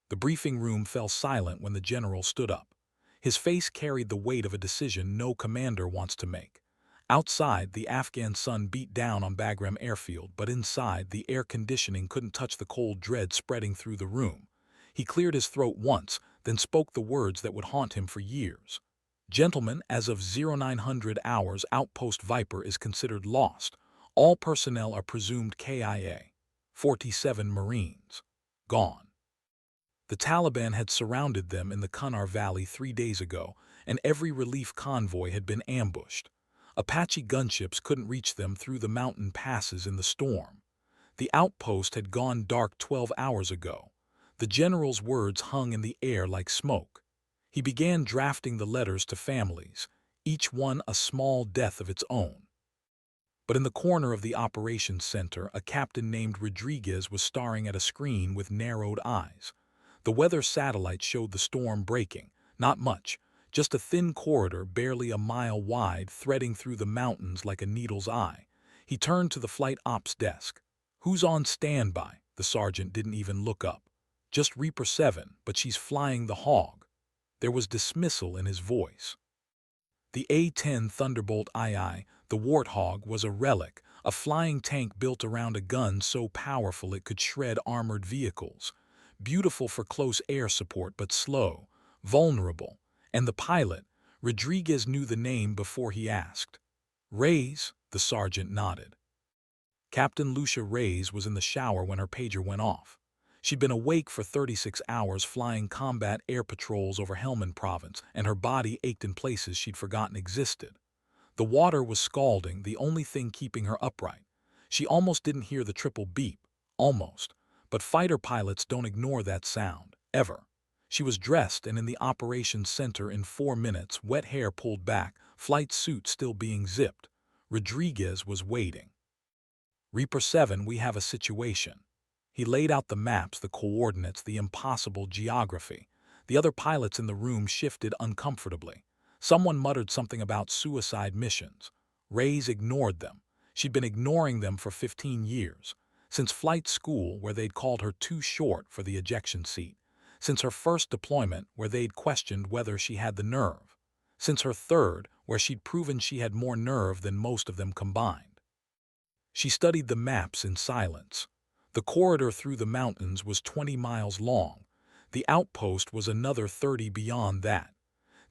The briefing room fell silent when the general stood up. His face carried the weight of a decision no commander wants to make. Outside, the Afghan sun beat down on Bagram airfield, but inside, the air conditioning couldn't touch the cold dread spreading through the room. He cleared his throat once, then spoke the words that would haunt him for years. Gentlemen, as of 0900 hours, Outpost Viper is considered lost. All personnel are presumed KIA. 47 Marines. Gone. The Taliban had surrounded them in the Kunar Valley 3 days ago, and every relief convoy had been ambushed. Apache gunships couldn't reach them through the mountain passes in the storm. The outpost had gone dark 12 hours ago. The general's words hung in the air like smoke. He began drafting the letters to families, each one a small death of its own. But in the corner of the operations center, a captain named Rodriguez was staring at a screen with narrowed eyes. The weather satellite showed the storm breaking, not much, just a thin corridor barely a mile wide threading through the mountains like a needle's eye. He turned to the flight ops desk. "Who's on standby?" The sergeant didn't even look up. "Just Reaper 7, but she's flying the Hog." There was dismissal in his voice. The A-10 Thunderbolt II, the Warthog, was a relic, a flying tank built around a gun so powerful it could shred armored vehicles. Beautiful for close air support, but slow, vulnerable. And the pilot, Rodriguez knew the name before he asked. "Reyes," the sergeant nodded. Captain Lucia Reyes was in the shower when her pager went off. She'd been awake for 36 hours flying combat air patrols over Helmand Province, and her body ached in places she'd forgotten existed. The water was scalding, the only thing keeping her upright. She almost didn't hear the triple beep. Almost. But fighter pilots don't ignore that sound, ever. She was dressed and in the operations center in 4 minutes, wet hair pulled back, flight suit still being zipped. Rodriguez was waiting. "Reaper 7, we have a situation." He laid out the maps, the coordinates, the impossible geography. The other pilots in the room shifted uncomfortably. Someone muttered something about suicide missions. Reyes ignored them. She'd been ignoring them for 15 years. Since flight school, where they'd called her too short for the ejection seat. Since her first deployment, where they'd questioned whether she had the nerve. Since her third, where she'd proven she had more nerve than most of them combined. She studied the maps in silence. The corridor through the mountains was 20 miles long. The outpost was another 30 beyond that.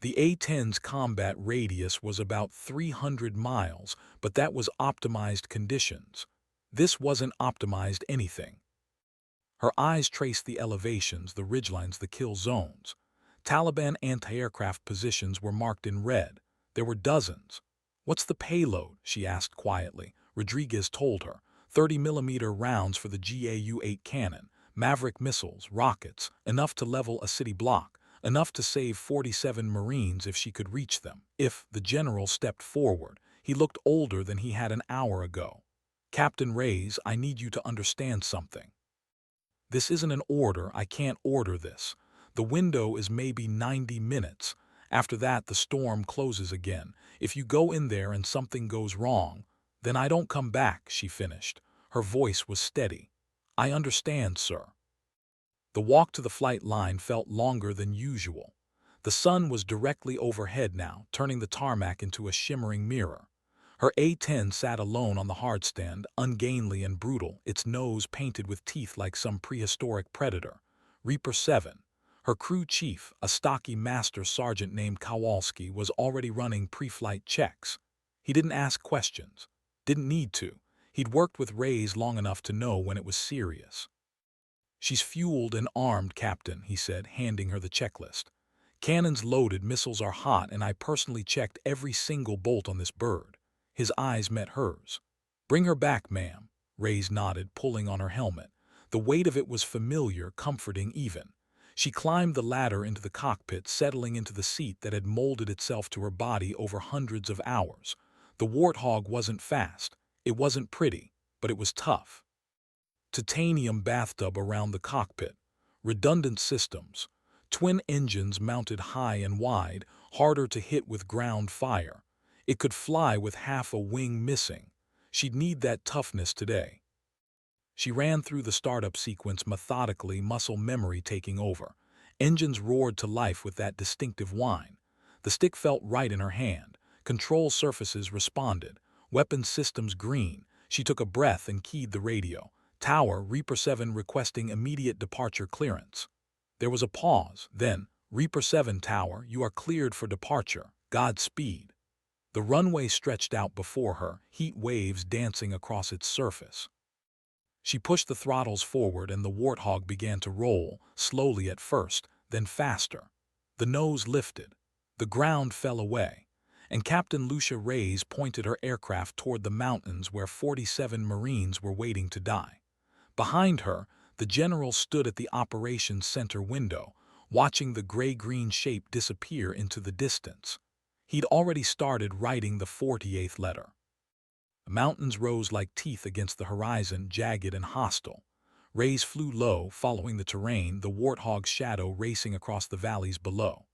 The A-10's combat radius was about 300 miles, but that was optimized conditions. This wasn't optimized anything. Her eyes traced the elevations, the ridgelines, the kill zones. Taliban anti-aircraft positions were marked in red. There were dozens. "What's the payload?" she asked quietly. Rodriguez told her. 30mm rounds for the GAU-8 cannon, Maverick missiles, rockets, enough to level a city block, enough to save 47 Marines if she could reach them. If the general stepped forward, he looked older than he had an hour ago. "Captain Reyes, I need you to understand something. This isn't an order. I can't order this. The window is maybe 90 minutes. After that, the storm closes again. If you go in there and something goes wrong, then I don't come back," she finished. Her voice was steady. "I understand, sir." The walk to the flight line felt longer than usual. The sun was directly overhead now, turning the tarmac into a shimmering mirror. Her A-10 sat alone on the hardstand, ungainly and brutal, its nose painted with teeth like some prehistoric predator. Reaper 7. Her crew chief, a stocky master sergeant named Kowalski, was already running pre-flight checks. He didn't ask questions. Didn't need to. He'd worked with Reyes long enough to know when it was serious. "She's fueled and armed, Captain," he said, handing her the checklist. "Cannons loaded, missiles are hot, and I personally checked every single bolt on this bird." His eyes met hers. "Bring her back, ma'am." Reyes nodded, pulling on her helmet. The weight of it was familiar, comforting even. She climbed the ladder into the cockpit, settling into the seat that had molded itself to her body over hundreds of hours. The Warthog wasn't fast. It wasn't pretty, but it was tough. Titanium bathtub around the cockpit. Redundant systems. Twin engines mounted high and wide, harder to hit with ground fire. It could fly with half a wing missing. She'd need that toughness today. She ran through the startup sequence methodically, muscle memory taking over. Engines roared to life with that distinctive whine. The stick felt right in her hand. Control surfaces responded. Weapon systems green. She took a breath and keyed the radio. Tower, Reaper 7 requesting immediate departure clearance. There was a pause. Then, Reaper 7 Tower, you are cleared for departure. Godspeed. The runway stretched out before her, heat waves dancing across its surface. She pushed the throttles forward and the Warthog began to roll, slowly at first, then faster. The nose lifted. The ground fell away, and Captain Lucia Reyes pointed her aircraft toward the mountains where 47 Marines were waiting to die. Behind her, the general stood at the operations center window, watching the gray-green shape disappear into the distance. He'd already started writing the 48th letter. The mountains rose like teeth against the horizon, jagged and hostile. Rays flew low, following the terrain, the Warthog's shadow racing across the valleys below.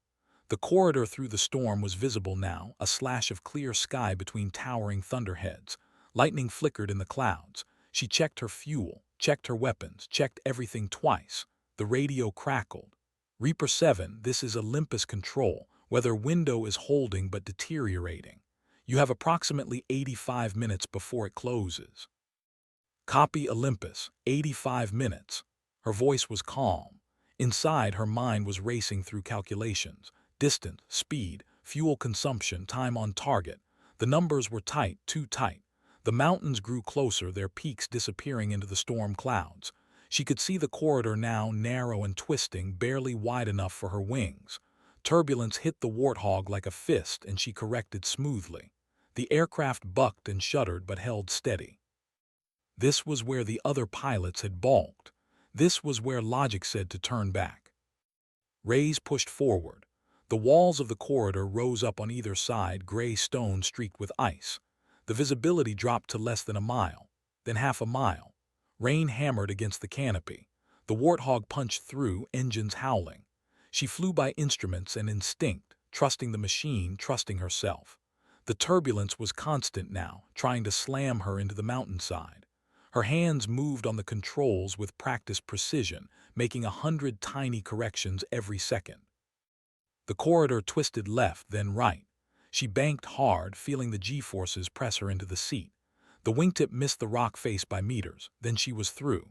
The corridor through the storm was visible now, a slash of clear sky between towering thunderheads. Lightning flickered in the clouds. She checked her fuel, checked her weapons, checked everything twice. The radio crackled. Reaper 7, this is Olympus Control. Weather window is holding but deteriorating. You have approximately 85 minutes before it closes. Copy Olympus, 85 minutes. Her voice was calm. Inside, her mind was racing through calculations. Distance, speed, fuel consumption, time on target. The numbers were tight, too tight. The mountains grew closer, their peaks disappearing into the storm clouds. She could see the corridor now narrow and twisting, barely wide enough for her wings. Turbulence hit the Warthog like a fist, and she corrected smoothly. The aircraft bucked and shuddered but held steady. This was where the other pilots had balked. This was where logic said to turn back. Rays pushed forward. The walls of the corridor rose up on either side, gray stone streaked with ice. The visibility dropped to less than a mile, then half a mile. Rain hammered against the canopy. The Warthog punched through, engines howling. She flew by instruments and instinct, trusting the machine, trusting herself. The turbulence was constant now, trying to slam her into the mountainside. Her hands moved on the controls with practiced precision, making 100 tiny corrections every second. The corridor twisted left, then right. She banked hard, feeling the G-forces press her into the seat. The wingtip missed the rock face by meters, then she was through.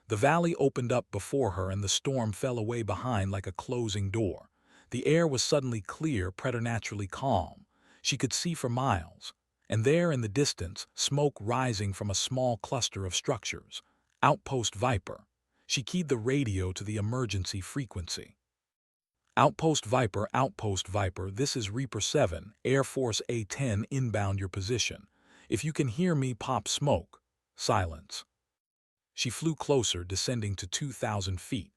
The valley opened up before her and the storm fell away behind like a closing door. The air was suddenly clear, preternaturally calm. She could see for miles. And there in the distance, smoke rising from a small cluster of structures. Outpost Viper. She keyed the radio to the emergency frequency. Outpost Viper, this is Reaper 7, Air Force A-10 inbound your position. If you can hear me, pop smoke. Silence. She flew closer, descending to 2,000 feet.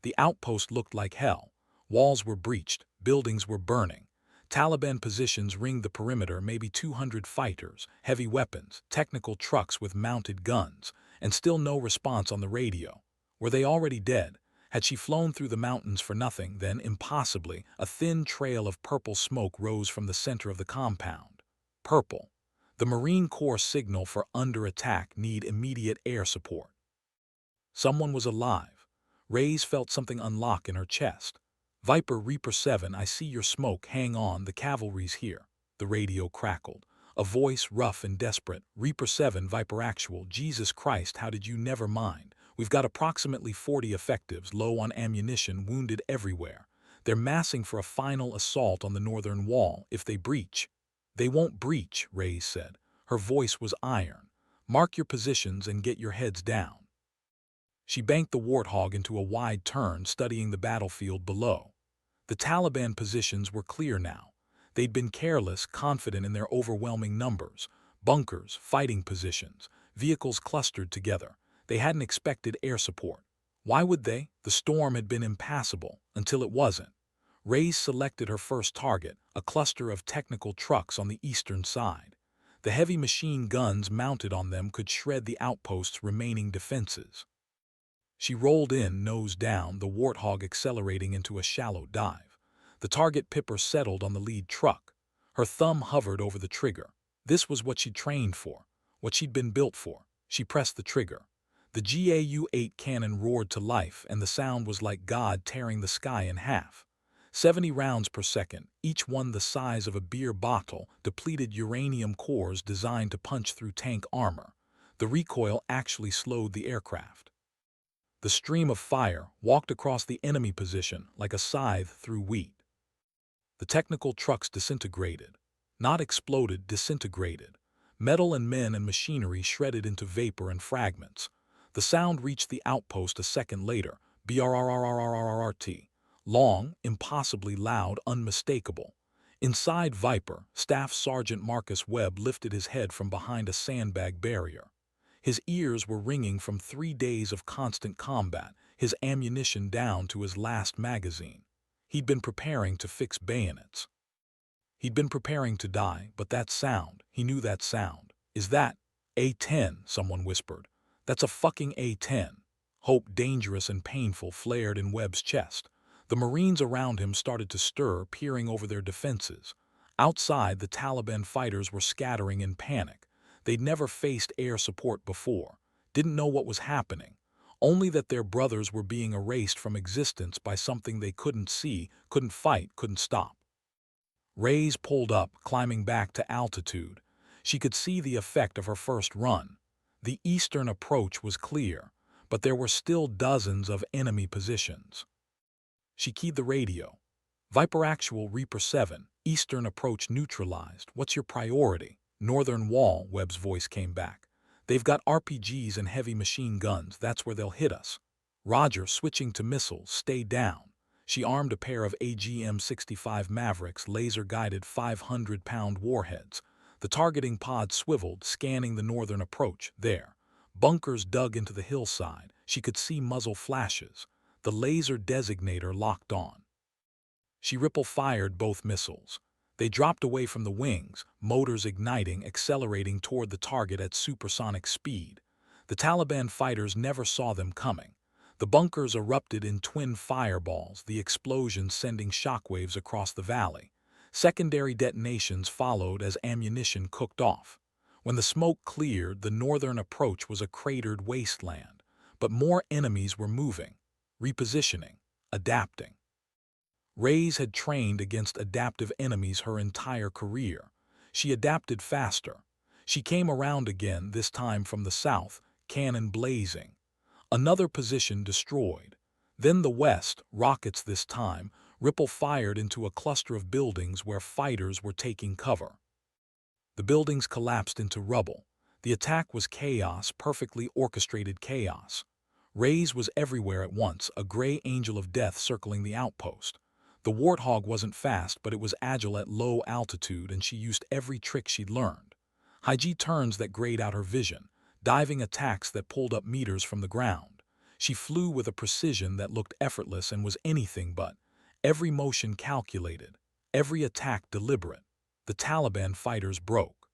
The outpost looked like hell. Walls were breached, buildings were burning. Taliban positions ringed the perimeter, maybe 200 fighters, heavy weapons, technical trucks with mounted guns, and still no response on the radio. Were they already dead? Had she flown through the mountains for nothing? Then, impossibly, a thin trail of purple smoke rose from the center of the compound. Purple. The Marine Corps signal for under attack, need immediate air support. Someone was alive. Rays felt something unlock in her chest. Viper, Reaper 7, I see your smoke, hang on, the cavalry's here. The radio crackled. A voice, rough and desperate. Reaper 7, Viper Actual, Jesus Christ, how did you never mind? We've got approximately 40 effectives, low on ammunition, wounded everywhere. They're massing for a final assault on the northern wall. If they breach. They won't breach, Rays said. Her voice was iron. Mark your positions and get your heads down. She banked the Warthog into a wide turn, studying the battlefield below. The Taliban positions were clear now. They'd been careless, confident in their overwhelming numbers. Bunkers, fighting positions, vehicles clustered together. They hadn't expected air support. Why would they? The storm had been impassable, until it wasn't. Rays selected her first target, a cluster of technical trucks on the eastern side. The heavy machine guns mounted on them could shred the outpost's remaining defenses. She rolled in, nose down, the Warthog accelerating into a shallow dive. The target pipper settled on the lead truck. Her thumb hovered over the trigger. This was what she'd trained for, what she'd been built for. She pressed the trigger. The GAU-8 cannon roared to life, and the sound was like God tearing the sky in half. 70 rounds per second, each one the size of a beer bottle, depleted uranium cores designed to punch through tank armor. The recoil actually slowed the aircraft. The stream of fire walked across the enemy position like a scythe through wheat. The technical trucks disintegrated. Not exploded, disintegrated. Metal and men and machinery shredded into vapor and fragments. The sound reached the outpost a second later, brrrrrrrrt. Long, impossibly loud, unmistakable. Inside Viper, Staff Sergeant Marcus Webb lifted his head from behind a sandbag barrier. His ears were ringing from 3 days of constant combat, his ammunition down to his last magazine. He'd been preparing to fix bayonets. He'd been preparing to die, but that sound, he knew that sound. Is that A-10? Someone whispered. That's a fucking A-10. Hope, dangerous and painful, flared in Webb's chest. The Marines around him started to stir, peering over their defenses. Outside, the Taliban fighters were scattering in panic. They'd never faced air support before, didn't know what was happening, only that their brothers were being erased from existence by something they couldn't see, couldn't fight, couldn't stop. Reyes pulled up, climbing back to altitude. She could see the effect of her first run. The eastern approach was clear, but there were still dozens of enemy positions. She keyed the radio. Viper Actual Reaper 7, eastern approach neutralized. What's your priority? Northern wall, Webb's voice came back. They've got RPGs and heavy machine guns. That's where they'll hit us. Roger, switching to missiles, stay down. She armed a pair of AGM-65 Mavericks, laser-guided 500-pound warheads. The targeting pod swiveled, scanning the northern approach. There. Bunkers dug into the hillside. She could see muzzle flashes. The laser designator locked on. She ripple-fired both missiles. They dropped away from the wings, motors igniting, accelerating toward the target at supersonic speed. The Taliban fighters never saw them coming. The bunkers erupted in twin fireballs, the explosions sending shockwaves across the valley. Secondary detonations followed as ammunition cooked off. When the smoke cleared, the northern approach was a cratered wasteland. But more enemies were moving, repositioning, adapting. Reyes had trained against adaptive enemies her entire career. She adapted faster. She came around again, this time from the south, cannon blazing. Another position destroyed. Then the west, rockets this time, ripple-fired into a cluster of buildings where fighters were taking cover. The buildings collapsed into rubble. The attack was chaos, perfectly orchestrated chaos. Reyes was everywhere at once, a gray angel of death circling the outpost. The Warthog wasn't fast, but it was agile at low altitude, and she used every trick she'd learned. High-G turns that grayed out her vision, diving attacks that pulled up meters from the ground. She flew with a precision that looked effortless and was anything but. Every motion calculated, every attack deliberate. The Taliban fighters broke.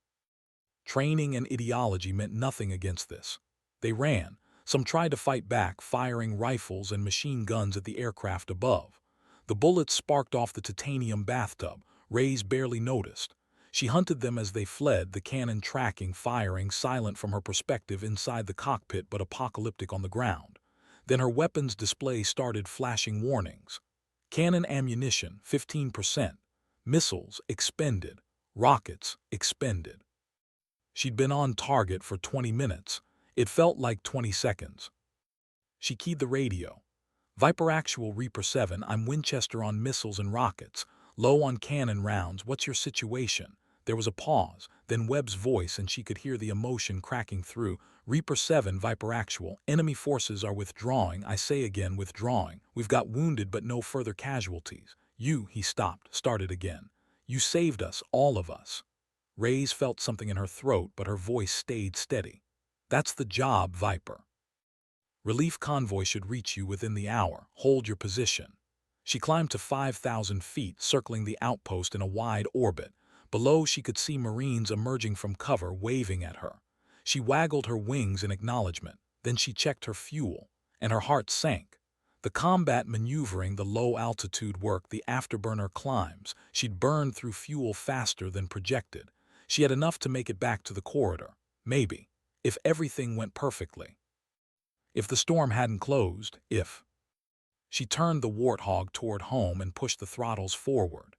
Training and ideology meant nothing against this. They ran. Some tried to fight back, firing rifles and machine guns at the aircraft above. The bullets sparked off the titanium bathtub. Reyes barely noticed. She hunted them as they fled, the cannon tracking, firing, silent from her perspective inside the cockpit but apocalyptic on the ground. Then her weapons display started flashing warnings. Cannon ammunition, 15%. Missiles, expended. Rockets, expended. She'd been on target for 20 minutes. It felt like 20 seconds. She keyed the radio. Viper Actual Reaper 7, I'm Winchester on missiles and rockets. Low on cannon rounds, what's your situation? There was a pause, then Webb's voice, and she could hear the emotion cracking through. Reaper 7, Viper Actual, enemy forces are withdrawing, I say again, withdrawing. We've got wounded but no further casualties. He stopped, started again. You saved us, all of us. Reyes felt something in her throat, but her voice stayed steady. That's the job, Viper. Relief convoy should reach you within the hour. Hold your position. She climbed to 5,000 feet, circling the outpost in a wide orbit. Below, she could see Marines emerging from cover, waving at her. She waggled her wings in acknowledgement. Then she checked her fuel, and her heart sank. The combat maneuvering, the low-altitude work, the afterburner climbs. She'd burned through fuel faster than projected. She had enough to make it back to the corridor. Maybe, if everything went perfectly. If the storm hadn't closed, if... She turned the Warthog toward home and pushed the throttles forward.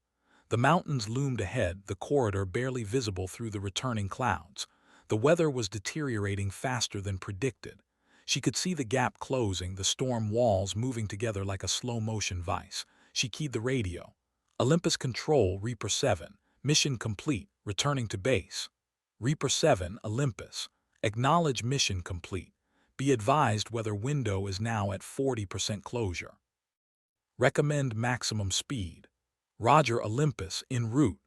The mountains loomed ahead, the corridor barely visible through the returning clouds. The weather was deteriorating faster than predicted. She could see the gap closing, the storm walls moving together like a slow-motion vice. She keyed the radio. Olympus Control, Reaper 7. Mission complete. Returning to base. Reaper 7, Olympus. Acknowledge mission complete. Be advised weather window is now at 40% closure. Recommend maximum speed. Roger, Olympus, en route.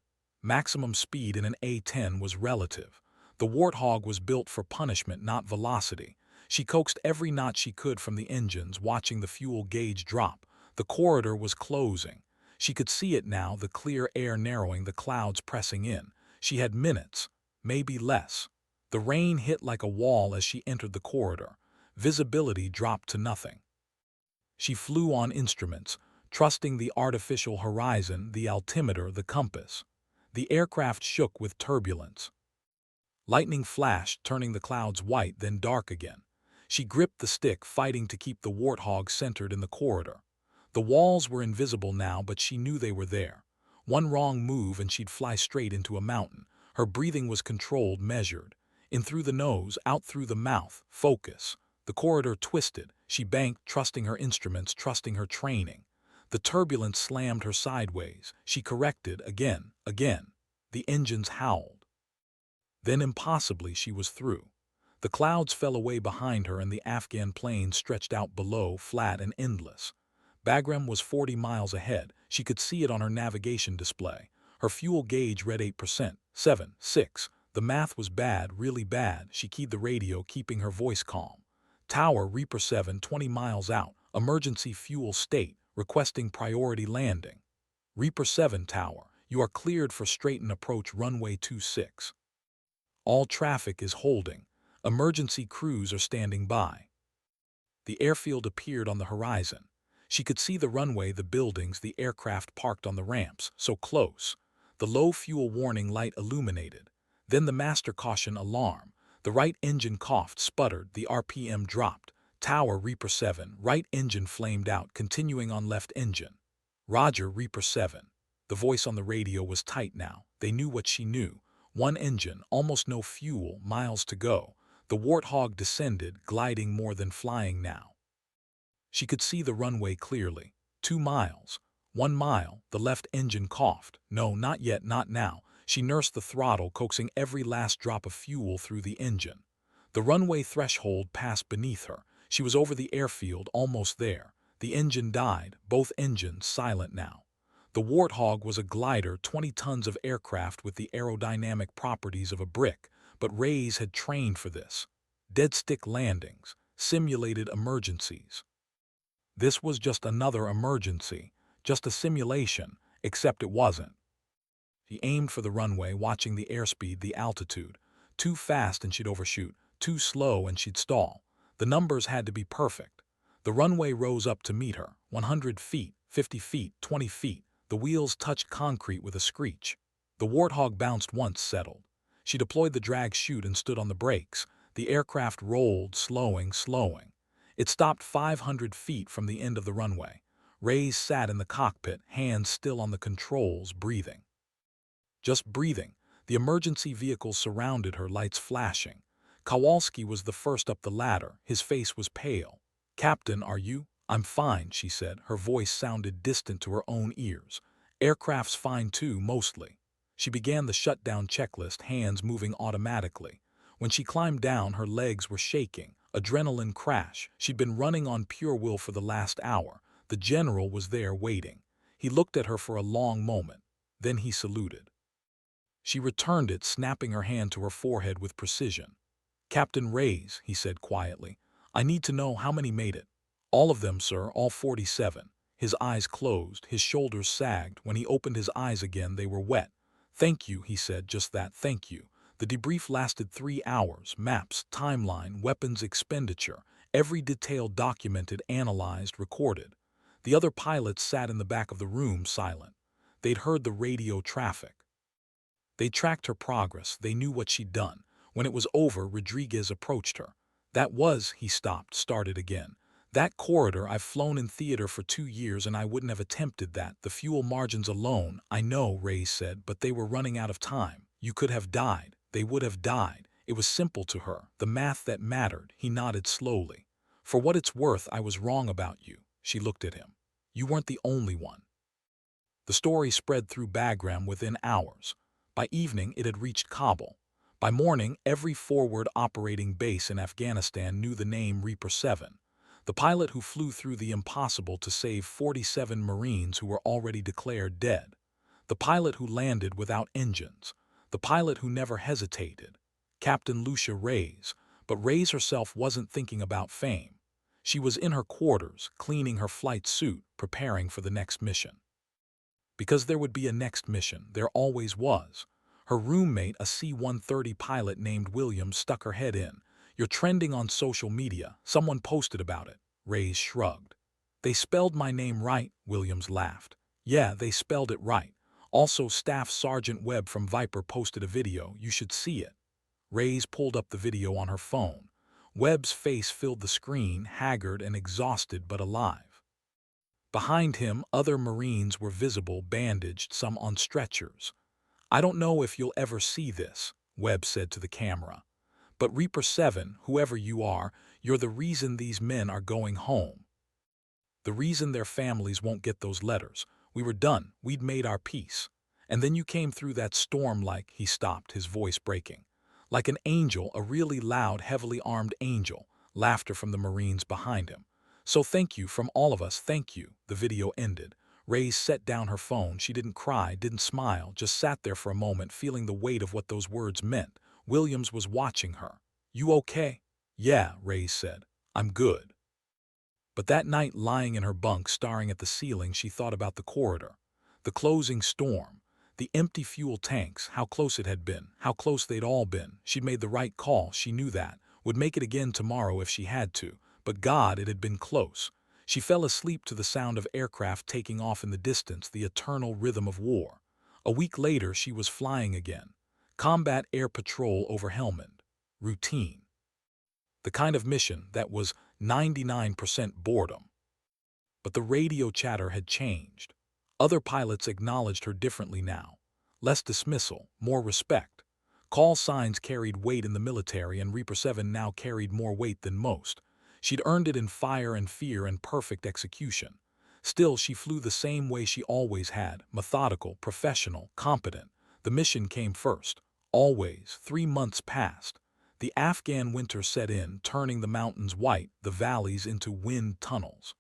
Maximum speed in an A-10 was relative. The Warthog was built for punishment, not velocity. She coaxed every knot she could from the engines, watching the fuel gauge drop. The corridor was closing. She could see it now, the clear air narrowing, the clouds pressing in. She had minutes, maybe less. The rain hit like a wall as she entered the corridor. Visibility dropped to nothing. She flew on instruments, trusting the artificial horizon, the altimeter, the compass. The aircraft shook with turbulence. Lightning flashed, turning the clouds white, then dark again. She gripped the stick, fighting to keep the Warthog centered in the corridor. The walls were invisible now, but she knew they were there. One wrong move and she'd fly straight into a mountain. Her breathing was controlled, measured. In through the nose, out through the mouth. Focus. The corridor twisted. She banked, trusting her instruments, trusting her training. The turbulence slammed her sideways. She corrected, again. The engines howled. Then impossibly she was through. The clouds fell away behind her and the Afghan plain stretched out below, flat and endless. Bagram was 40 miles ahead. She could see it on her navigation display. Her fuel gauge read 8%, 7, 6. The math was bad, really bad. She keyed the radio, keeping her voice calm. Tower, Reaper 7, 20 miles out. Emergency fuel state, requesting priority landing. Reaper 7 Tower, you are cleared for straighten approach runway 26. All traffic is holding. Emergency crews are standing by. The airfield appeared on the horizon. She could see the runway, the buildings, the aircraft parked on the ramps, so close. The low fuel warning light illuminated. Then the master caution alarm. The right engine coughed, sputtered, the RPM dropped. Tower, Reaper 7, right engine flamed out, continuing on left engine. Roger, Reaper 7. The voice on the radio was tight now. They knew what she knew. One engine, almost no fuel, miles to go. The Warthog descended, gliding more than flying now. She could see the runway clearly. 2 miles. 1 mile. The left engine coughed. No, not yet, not now. She nursed the throttle, coaxing every last drop of fuel through the engine. The runway threshold passed beneath her. She was over the airfield, almost there. The engine died, both engines silent now. The Warthog was a glider, 20 tons of aircraft with the aerodynamic properties of a brick, but Ray's had trained for this. Dead stick landings, simulated emergencies. This was just another emergency, just a simulation, except it wasn't. She aimed for the runway, watching the airspeed, the altitude. Too fast and she'd overshoot, too slow and she'd stall. The numbers had to be perfect. The runway rose up to meet her, 100 feet, 50 feet, 20 feet. The wheels touched concrete with a screech. The Warthog bounced once, settled. She deployed the drag chute and stood on the brakes. The aircraft rolled, slowing. It stopped 500 feet from the end of the runway. Ray sat in the cockpit, hands still on the controls, breathing. Just breathing. The emergency vehicles surrounded her, lights flashing. Kowalski was the first up the ladder. His face was pale. "Captain, are you?" "I'm fine," she said. Her voice sounded distant to her own ears. "Aircraft's fine too, mostly." She began the shutdown checklist, hands moving automatically. When she climbed down, her legs were shaking. Adrenaline crash. She'd been running on pure will for the last hour. The general was there waiting. He looked at her for a long moment. Then he saluted. She returned it, snapping her hand to her forehead with precision. "Captain Reyes," he said quietly, "I need to know how many made it." "All of them, sir, all 47. His eyes closed, his shoulders sagged. When he opened his eyes again, they were wet. "Thank you," he said, "just that, thank you." The debrief lasted 3 hours. Maps, timeline, weapons expenditure, every detail documented, analyzed, recorded. The other pilots sat in the back of the room, silent. They'd heard the radio traffic. They tracked her progress. They knew what she'd done. When it was over, Rodriguez approached her. He stopped, started again. That corridor, I've flown in theater for 2 years and I wouldn't have attempted that. The fuel margins alone, I know, Reyes said, but they were running out of time. You could have died. They would have died. It was simple to her, the math that mattered. He nodded slowly. For what it's worth, I was wrong about you. She looked at him. You weren't the only one. The story spread through Bagram within hours. By evening, it had reached Kabul. By morning, every forward operating base in Afghanistan knew the name Reaper 7, the pilot who flew through the impossible to save 47 Marines who were already declared dead, the pilot who landed without engines, the pilot who never hesitated, Captain Lucia Reyes. But Reyes herself wasn't thinking about fame. She was in her quarters, cleaning her flight suit, preparing for the next mission. Because there would be a next mission, there always was. Her roommate, a C-130 pilot named Williams, stuck her head in. You're trending on social media. Someone posted about it. Reyes shrugged. They spelled my name right, Williams laughed. Yeah, they spelled it right. Also, Staff Sergeant Webb from Viper posted a video. You should see it. Reyes pulled up the video on her phone. Webb's face filled the screen, haggard and exhausted but alive. Behind him, other Marines were visible, bandaged, some on stretchers. I don't know if you'll ever see this, Webb said to the camera. But Reaper 7, whoever you are, you're the reason these men are going home. The reason their families won't get those letters. We were done. We'd made our peace. And then you came through that storm like, he stopped, his voice breaking. Like an angel, a really loud, heavily armed angel. Laughter from the Marines behind him. So thank you from all of us, thank you. The video ended. Reyes set down her phone. She didn't cry, didn't smile, just sat there for a moment, feeling the weight of what those words meant. Williams was watching her. You okay? Yeah, Reyes said. I'm good. But that night, lying in her bunk, staring at the ceiling, she thought about the corridor, the closing storm, the empty fuel tanks, how close it had been, how close they'd all been. She'd made the right call, she knew that, would make it again tomorrow if she had to. But God, it had been close. She fell asleep to the sound of aircraft taking off in the distance, the eternal rhythm of war. A week later, she was flying again. Combat air patrol over Helmand. Routine. The kind of mission that was 99% boredom. But the radio chatter had changed. Other pilots acknowledged her differently now. Less dismissal, more respect. Call signs carried weight in the military, and Reaper 7 now carried more weight than most. She'd earned it in fire and fear and perfect execution. Still, she flew the same way she always had, methodical, professional, competent. The mission came first. Always. 3 months passed. The Afghan winter set in, turning the mountains white, the valleys into wind tunnels.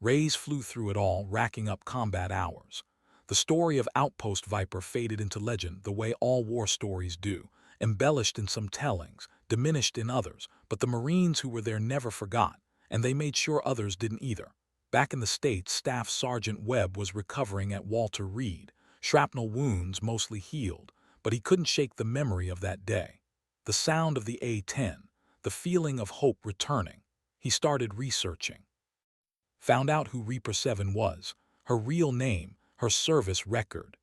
Reyes flew through it all, racking up combat hours. The story of Outpost Viper faded into legend the way all war stories do, embellished in some tellings, diminished in others, but the Marines who were there never forgot, and they made sure others didn't either. Back in the States, Staff Sergeant Webb was recovering at Walter Reed, shrapnel wounds mostly healed, but he couldn't shake the memory of that day. The sound of the A-10, the feeling of hope returning. He started researching. Found out who Reaper 7 was, her real name, her service record.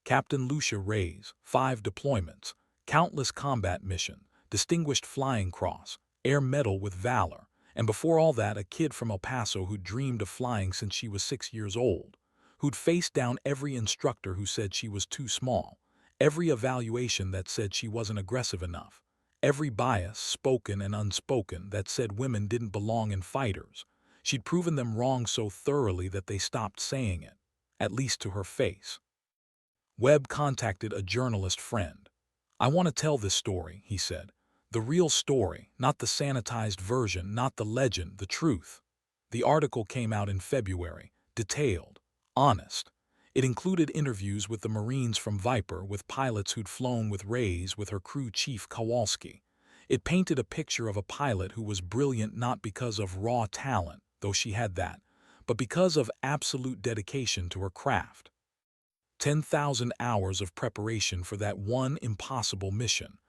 Captain Lucia Reyes, 5 deployments, countless combat missions, Distinguished Flying Cross, Air Medal with Valor, and before all that, a kid from El Paso who'd dreamed of flying since she was 6 years old, who'd faced down every instructor who said she was too small, every evaluation that said she wasn't aggressive enough, every bias, spoken and unspoken, that said women didn't belong in fighters. She'd proven them wrong so thoroughly that they stopped saying it, at least to her face. Webb contacted a journalist friend. I want to tell this story, he said. The real story, not the sanitized version, not the legend, the truth. The article came out in February, detailed, honest. It included interviews with the Marines from Viper, with pilots who'd flown with Reyes, with her crew chief Kowalski. It painted a picture of a pilot who was brilliant not because of raw talent, though she had that, but because of absolute dedication to her craft. 10,000 hours of preparation for that one impossible mission.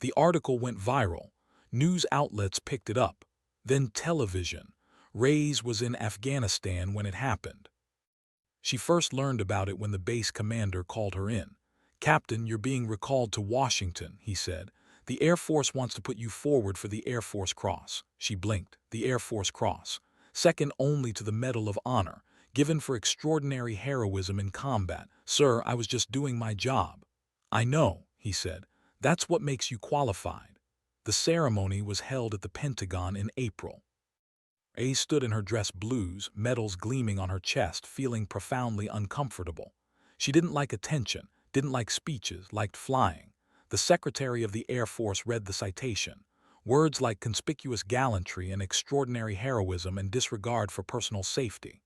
The article went viral. News outlets picked it up. Then television. Reyes was in Afghanistan when it happened. She first learned about it when the base commander called her in. Captain, you're being recalled to Washington, he said. The Air Force wants to put you forward for the Air Force Cross. She blinked. The Air Force Cross, second only to the Medal of Honor, given for extraordinary heroism in combat. Sir, I was just doing my job. I know, he said. That's what makes you qualified. The ceremony was held at the Pentagon in April. A stood in her dress blues, medals gleaming on her chest, feeling profoundly uncomfortable. She didn't like attention, didn't like speeches, liked flying. The Secretary of the Air Force read the citation. Words like conspicuous gallantry and extraordinary heroism and disregard for personal safety.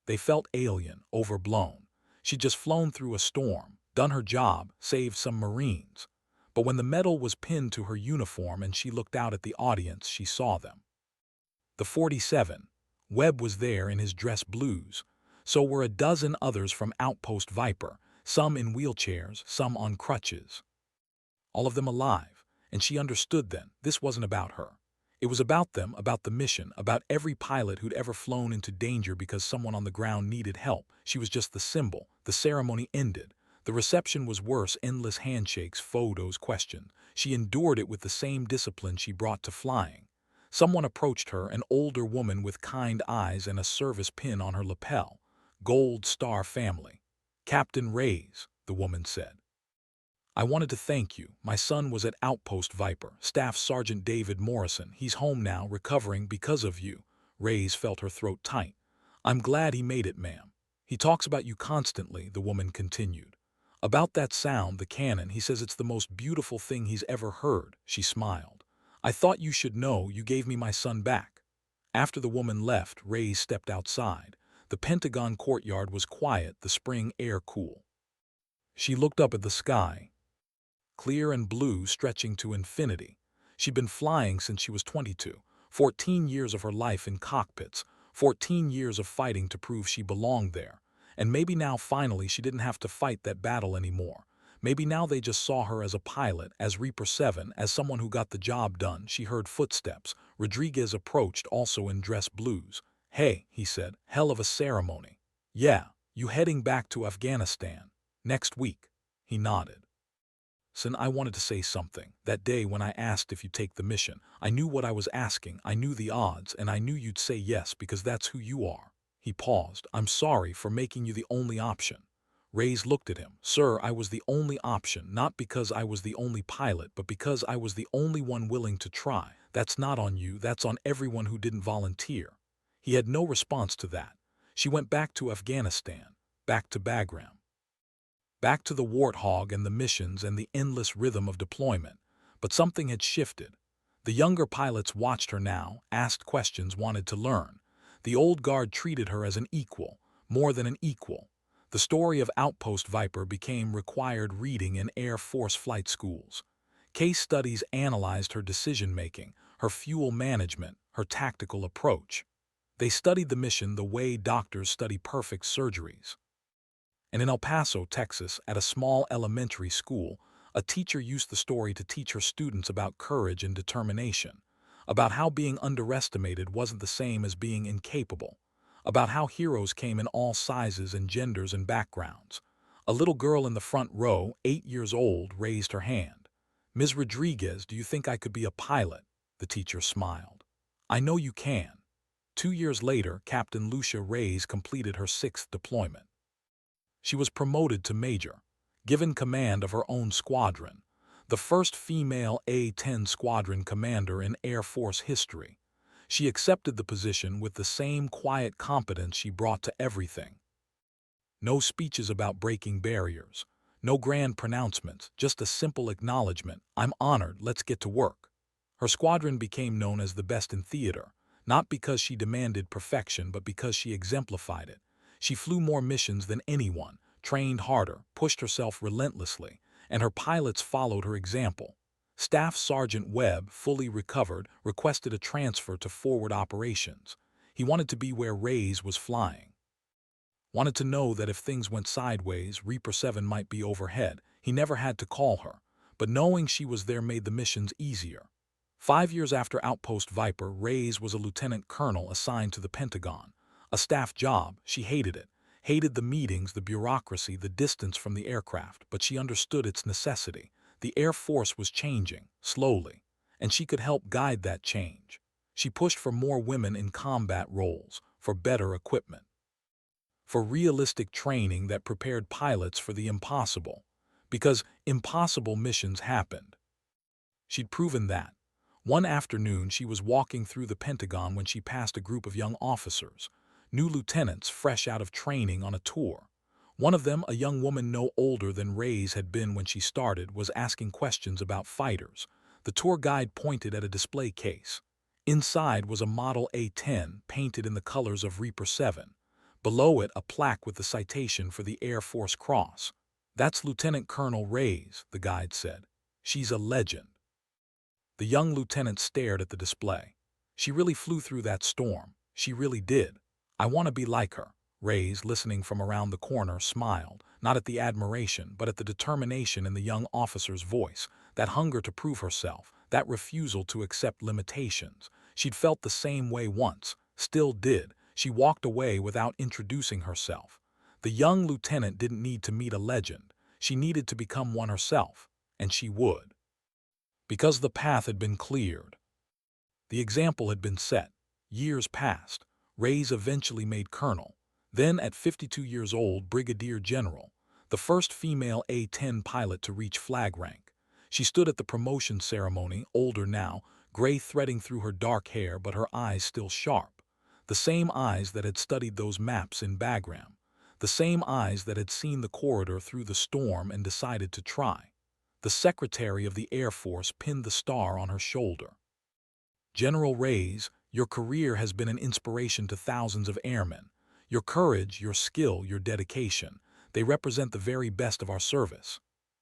They felt alien, overblown. She'd just flown through a storm, done her job, saved some Marines. But when the medal was pinned to her uniform and she looked out at the audience, she saw them. The 47. Webb was there in his dress blues. So were a dozen others from Outpost Viper, some in wheelchairs, some on crutches. All of them alive, and she understood then this wasn't about her. It was about them, about the mission, about every pilot who'd ever flown into danger because someone on the ground needed help. She was just the symbol. The ceremony ended. The reception was worse, endless handshakes, photos, questions. She endured it with the same discipline she brought to flying. Someone approached her, an older woman with kind eyes and a service pin on her lapel. Gold Star Family. Captain Reyes, the woman said. I wanted to thank you. My son was at Outpost Viper, Staff Sergeant David Morrison. He's home now, recovering because of you. Reyes felt her throat tight. I'm glad he made it, ma'am. He talks about you constantly, the woman continued. About that sound, the cannon, he says it's the most beautiful thing he's ever heard. She smiled. I thought you should know you gave me my son back. After the woman left, Reyes stepped outside. The Pentagon courtyard was quiet, the spring air cool. She looked up at the sky, clear and blue, stretching to infinity. She'd been flying since she was 22, 14 years of her life in cockpits, 14 years of fighting to prove she belonged there. And maybe now finally she didn't have to fight that battle anymore. Maybe now they just saw her as a pilot, as Reaper 7, as someone who got the job done. She heard footsteps. Rodriguez approached, also in dress blues. Hey, he said, hell of a ceremony. Yeah, you heading back to Afghanistan next week? He nodded. Son, I wanted to say something. That day when I asked if you'd take the mission, I knew what I was asking, I knew the odds, and I knew you'd say yes because that's who you are. He paused. I'm sorry for making you the only option. Reyes looked at him. Sir, I was the only option, not because I was the only pilot, but because I was the only one willing to try. That's not on you, that's on everyone who didn't volunteer. He had no response to that. She went back to Afghanistan, back to Bagram. Back to the Warthog and the missions and the endless rhythm of deployment. But something had shifted. The younger pilots watched her now, asked questions, wanted to learn. The old guard treated her as an equal, more than an equal. The story of Outpost Viper became required reading in Air Force flight schools. Case studies analyzed her decision-making, her fuel management, her tactical approach. They studied the mission the way doctors study perfect surgeries. And in El Paso, Texas, at a small elementary school, a teacher used the story to teach her students about courage and determination, about how being underestimated wasn't the same as being incapable, about how heroes came in all sizes and genders and backgrounds. A little girl in the front row, 8 years old, raised her hand. Ms. Rodriguez, do you think I could be a pilot? The teacher smiled. I know you can. 2 years later, Captain Lucia Reyes completed her 6th deployment. She was promoted to major, given command of her own squadron, the first female A-10 squadron commander in Air Force history. She accepted the position with the same quiet competence she brought to everything. No speeches about breaking barriers, no grand pronouncements, just a simple acknowledgement. I'm honored, let's get to work. Her squadron became known as the best in theater, not because she demanded perfection, but because she exemplified it. She flew more missions than anyone, trained harder, pushed herself relentlessly, and her pilots followed her example. Staff Sergeant Webb, fully recovered, requested a transfer to forward operations. He wanted to be where Reyes was flying. Wanted to know that if things went sideways, Reaper 7 might be overhead. He never had to call her, but knowing she was there made the missions easier. 5 years after Outpost Viper, Reyes was a lieutenant colonel assigned to the Pentagon. A staff job, she hated it. Hated the meetings, the bureaucracy, the distance from the aircraft, but she understood its necessity. The Air Force was changing, slowly, and she could help guide that change. She pushed for more women in combat roles, for better equipment, for realistic training that prepared pilots for the impossible, because impossible missions happened. She'd proven that. One afternoon, she was walking through the Pentagon when she passed a group of young officers, new lieutenants fresh out of training on a tour. One of them, a young woman no older than Ray's had been when she started, was asking questions about fighters. The tour guide pointed at a display case. Inside was a Model A-10 painted in the colors of Reaper 7. Below it, a plaque with the citation for the Air Force Cross. "That's Lieutenant Colonel Ray's," the guide said. "She's a legend." The young lieutenant stared at the display. "She really flew through that storm. She really did. I want to be like her." Ray's, listening from around the corner, smiled, not at the admiration, but at the determination in the young officer's voice, that hunger to prove herself, that refusal to accept limitations. She'd felt the same way once, still did. She walked away without introducing herself. The young lieutenant didn't need to meet a legend. She needed to become one herself, and she would. Because the path had been cleared. The example had been set. Years passed. Ray's eventually made colonel. Then, at 52 years old, brigadier general, the first female A-10 pilot to reach flag rank. She stood at the promotion ceremony, older now, gray threading through her dark hair, but her eyes still sharp. The same eyes that had studied those maps in Bagram. The same eyes that had seen the corridor through the storm and decided to try. The Secretary of the Air Force pinned the star on her shoulder. "General Ray's, your career has been an inspiration to thousands of airmen. Your courage, your skill, your dedication, they represent the very best of our service."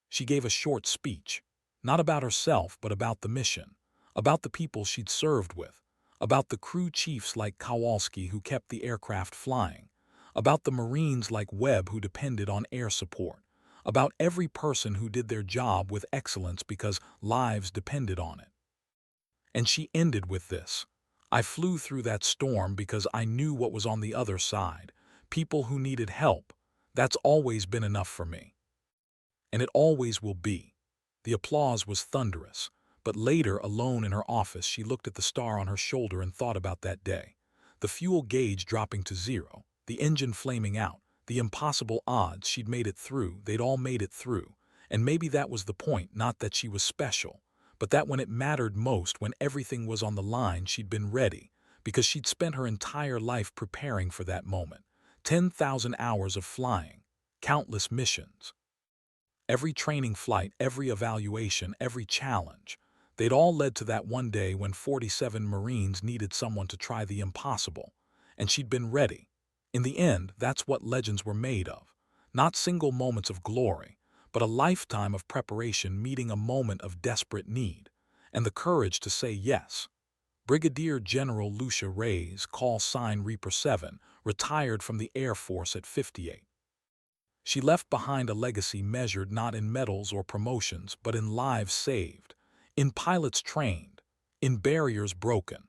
She gave a short speech, not about herself but about the mission, about the people she'd served with, about the crew chiefs like Kowalski who kept the aircraft flying, about the Marines like Webb who depended on air support, about every person who did their job with excellence because lives depended on it. And she ended with this: "I flew through that storm because I knew what was on the other side. People who needed help. That's always been enough for me. And it always will be." The applause was thunderous, but later, alone in her office, she looked at the star on her shoulder and thought about that day. The fuel gauge dropping to 0, the engine flaming out, the impossible odds. She'd made it through, they'd all made it through, and maybe that was the point, not that she was special, but that when it mattered most, when everything was on the line, she'd been ready, because she'd spent her entire life preparing for that moment. 10,000 hours of flying, countless missions. Every training flight, every evaluation, every challenge, they'd all led to that one day when 47 Marines needed someone to try the impossible, and she'd been ready. In the end, that's what legends were made of. Not single moments of glory, but a lifetime of preparation meeting a moment of desperate need, and the courage to say yes. Brigadier General Lucia Ray's, call sign Reaper 7, retired from the Air Force at 58. She left behind a legacy measured not in medals or promotions, but in lives saved, in pilots trained, in barriers broken,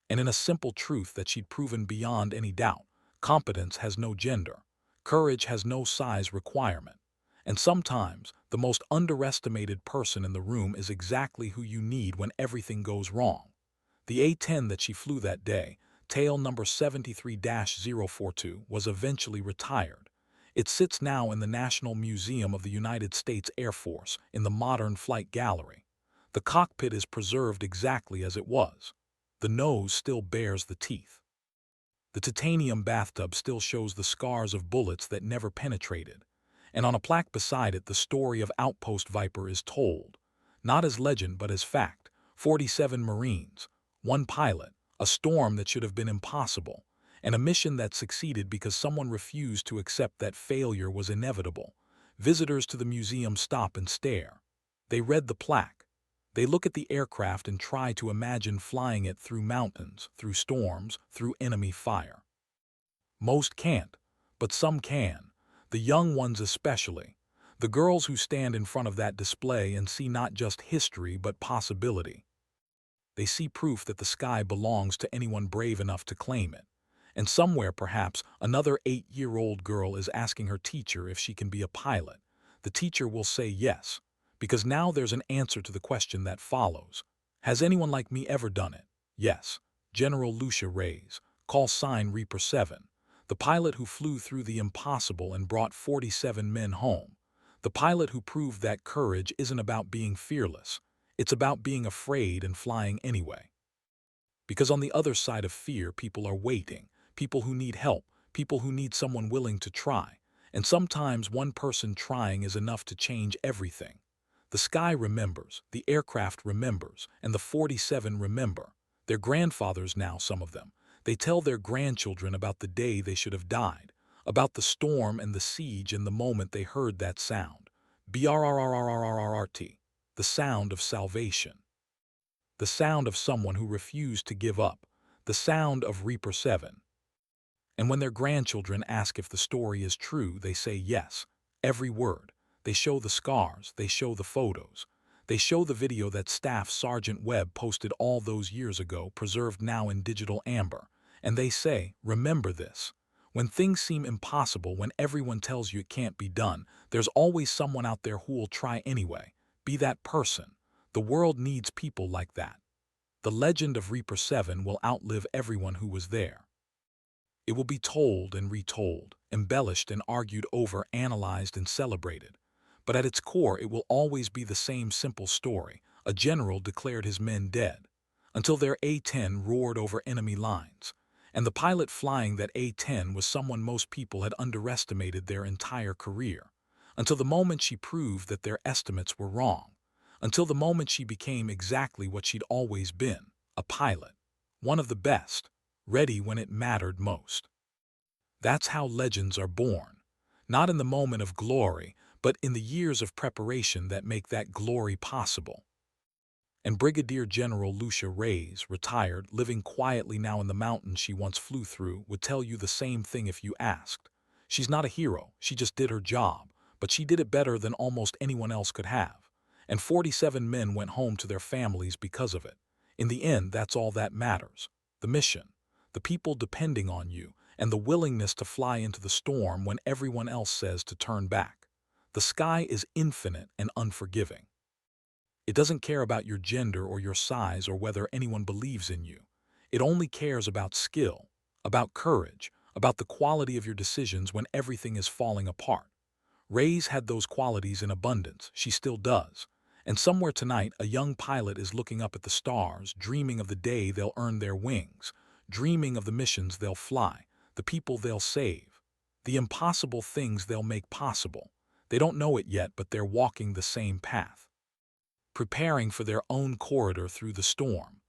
and in a simple truth that she'd proven beyond any doubt: competence has no gender, courage has no size requirement, and sometimes the most underestimated person in the room is exactly who you need when everything goes wrong. The A-10 that she flew that day, tail number 73-042, was eventually retired. It sits now in the National Museum of the United States Air Force in the modern flight gallery. The cockpit is preserved exactly as it was. The nose still bears the teeth. The titanium bathtub still shows the scars of bullets that never penetrated. And on a plaque beside it, the story of Outpost Viper is told, not as legend but as fact. 47 Marines, one pilot, a storm that should have been impossible, and a mission that succeeded because someone refused to accept that failure was inevitable. Visitors to the museum stop and stare. They read the plaque. They look at the aircraft and try to imagine flying it through mountains, through storms, through enemy fire. Most can't, but some can. The young ones especially. The girls who stand in front of that display and see not just history but possibility. They see proof that the sky belongs to anyone brave enough to claim it. And somewhere, perhaps, another 8-year-old girl is asking her teacher if she can be a pilot. The teacher will say yes, Because now there's an answer to the question that follows. Has anyone like me ever done it? Yes. General Lucia Reyes, call sign Reaper 7. The pilot who flew through the impossible and brought 47 men home. The pilot who proved that courage isn't about being fearless. It's about being afraid and flying anyway. Because on the other side of fear, people are waiting, people who need help, people who need someone willing to try. And sometimes one person trying is enough to change everything. The sky remembers, the aircraft remembers, and the 47 remember. Their grandfathers now, some of them. They tell their grandchildren about the day they should have died, about the storm and the siege and the moment they heard that sound. BRRRRRRRRT, the sound of salvation. The sound of someone who refused to give up. The sound of Reaper 7. And when their grandchildren ask if the story is true, they say yes, every word. They show the scars, they show the photos. They show the video that Staff Sergeant Webb posted all those years ago, preserved now in digital amber. And they say, remember this. When things seem impossible, when everyone tells you it can't be done, there's always someone out there who'll try anyway. Be that person. The world needs people like that. The legend of Reaper 7 will outlive everyone who was there. It will be told and retold, embellished and argued over, analyzed and celebrated. But at its core, it will always be the same simple story. A general declared his men dead, until their A-10 roared over enemy lines. And the pilot flying that A-10 was someone most people had underestimated their entire career, until the moment she proved that their estimates were wrong, until the moment she became exactly what she'd always been, a pilot, one of the best, ready when it mattered most. That's how legends are born, not in the moment of glory, but in the years of preparation that make that glory possible. And Brigadier General Lucia Reyes, retired, living quietly now in the mountains she once flew through, would tell you the same thing if you asked. She's not a hero, she just did her job, but she did it better than almost anyone else could have. And 47 men went home to their families because of it. In the end, that's all that matters. The mission, the people depending on you, and the willingness to fly into the storm when everyone else says to turn back. The sky is infinite and unforgiving. It doesn't care about your gender or your size or whether anyone believes in you. It only cares about skill, about courage, about the quality of your decisions when everything is falling apart. Reyes had those qualities in abundance. She still does. And somewhere tonight, a young pilot is looking up at the stars, dreaming of the day they'll earn their wings, dreaming of the missions they'll fly, the people they'll save, the impossible things they'll make possible. They don't know it yet, but they're walking the same path, preparing for their own corridor through the storm,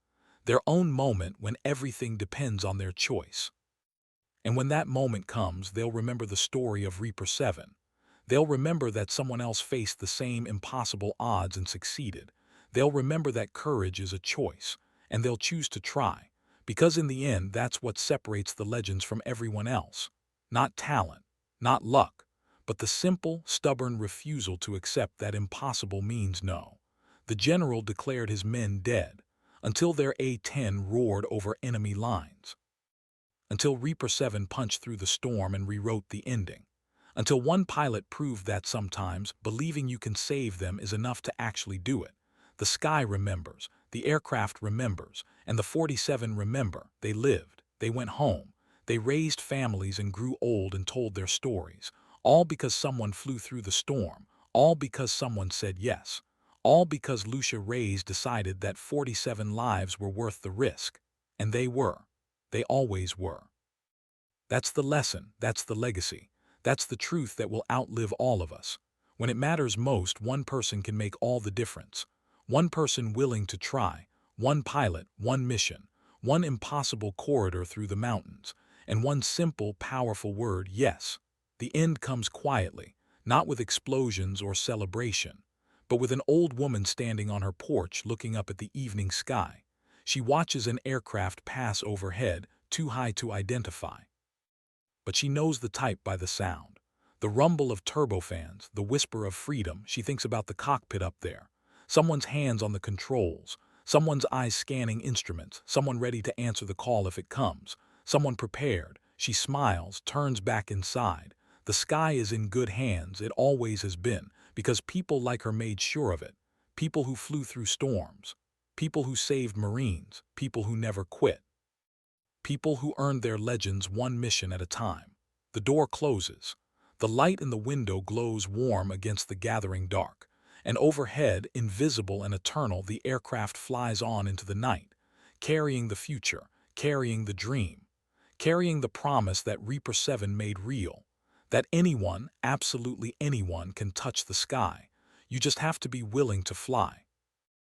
their own moment when everything depends on their choice. And when that moment comes, they'll remember the story of Reaper 7. They'll remember that someone else faced the same impossible odds and succeeded. They'll remember that courage is a choice, and they'll choose to try, because in the end, that's what separates the legends from everyone else. Not talent, not luck, but the simple, stubborn refusal to accept that impossible means no. The general declared his men dead, until their A-10 roared over enemy lines, until Reaper 7 punched through the storm and rewrote the ending, until one pilot proved that sometimes believing you can save them is enough to actually do it. The sky remembers, the aircraft remembers, and the 47 remember. They lived, they went home, they raised families and grew old and told their stories, all because someone flew through the storm, all because someone said yes, all because Lucia Reyes decided that 47 lives were worth the risk. And they were. They always were. That's the lesson, that's the legacy. That's the truth that will outlive all of us. When it matters most, one person can make all the difference. One person willing to try, one pilot, one mission, one impossible corridor through the mountains, and one simple, powerful word, yes. The end comes quietly, not with explosions or celebration, but with an old woman standing on her porch looking up at the evening sky. She watches an aircraft pass overhead, too high to identify. But she knows the type by the sound. The rumble of turbofans, the whisper of freedom. She thinks about the cockpit up there. Someone's hands on the controls. Someone's eyes scanning instruments. Someone ready to answer the call if it comes. Someone prepared. She smiles, turns back inside. The sky is in good hands. It always has been. because people like her made sure of it. People who flew through storms. People who saved Marines. People who never quit. People who earned their legends one mission at a time. The door closes. The light in the window glows warm against the gathering dark. And overhead, invisible and eternal, the aircraft flies on into the night, carrying the future, carrying the dream, carrying the promise that Reaper 7 made real, that anyone, absolutely anyone, can touch the sky. You just have to be willing to fly.